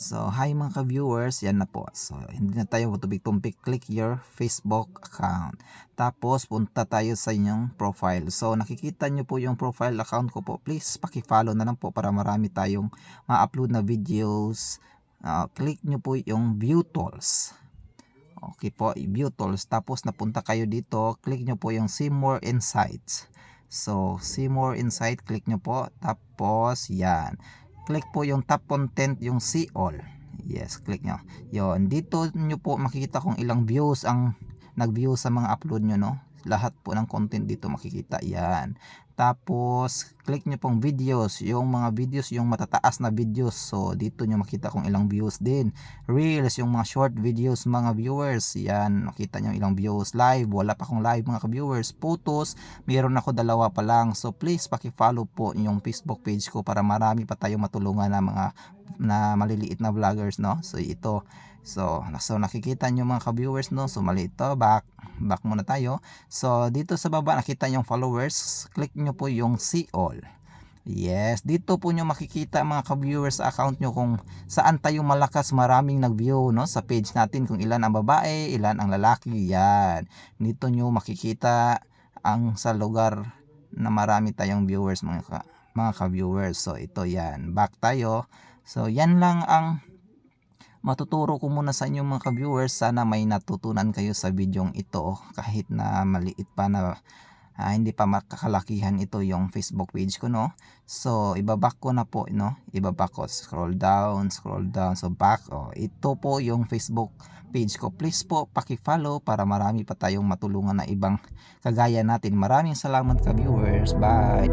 So, hi mga ka-viewers, yan na po. So, hindi na tayo tumpik-tumpik, click your Facebook account. Tapos, punta tayo sa inyong profile. So, nakikita nyo po yung profile account ko po. Please, paki-follow na lang po para marami tayong ma-upload na videos. Click nyo po yung view tools. Okay po, view tools. Tapos, napunta kayo dito, click nyo po yung see more insights. So, see more insight, click nyo po. Tapos, yan. Click po yung top content, yung see all. Yes, click nyo. Yon, dito nyo po makikita kung ilang views ang nag-view sa mga upload nyo, no? Lahat po ng content dito makikita. Yan. Tapos, click nyo pong videos. Yung mga videos, yung matataas na videos. So, dito nyo makita kung ilang views din. Reels, yung mga short videos, mga viewers. Yan, makita nyo ilang views. Live, wala pa akong live mga ka-viewers. Photos, meron ako 2 pa lang. So, please, paki-follow po yung Facebook page ko para marami pa tayong matulungan na mga maliliit na vloggers, no? So, ito. So nakikita nyo mga ka-viewers, no? So mali ito, back muna tayo. So dito sa baba nakita nyo yung followers, click nyo po yung see all. Yes, dito po nyo makikita mga ka-viewers sa account nyo kung saan tayo malakas, maraming nag-view, no? Sa page natin kung ilan ang babae, ilan ang lalaki. Yan, dito nyo makikita ang sa lugar na marami tayong viewers mga ka-viewers. So ito, yan, back tayo. So yan lang ang matuturo ko muna sa inyo mga ka-viewers. Sana may natutunan kayo sa videong ito, kahit na maliit pa na hindi pa makakalakihan ito yung Facebook page ko, no? So ibaback ko na po, no? Ibaback ko, scroll down, so back. Ito po yung Facebook page ko. Please po paki-follow para marami pa tayong matulungan na ibang kagaya natin. Maraming salamat ka-viewers. Bye.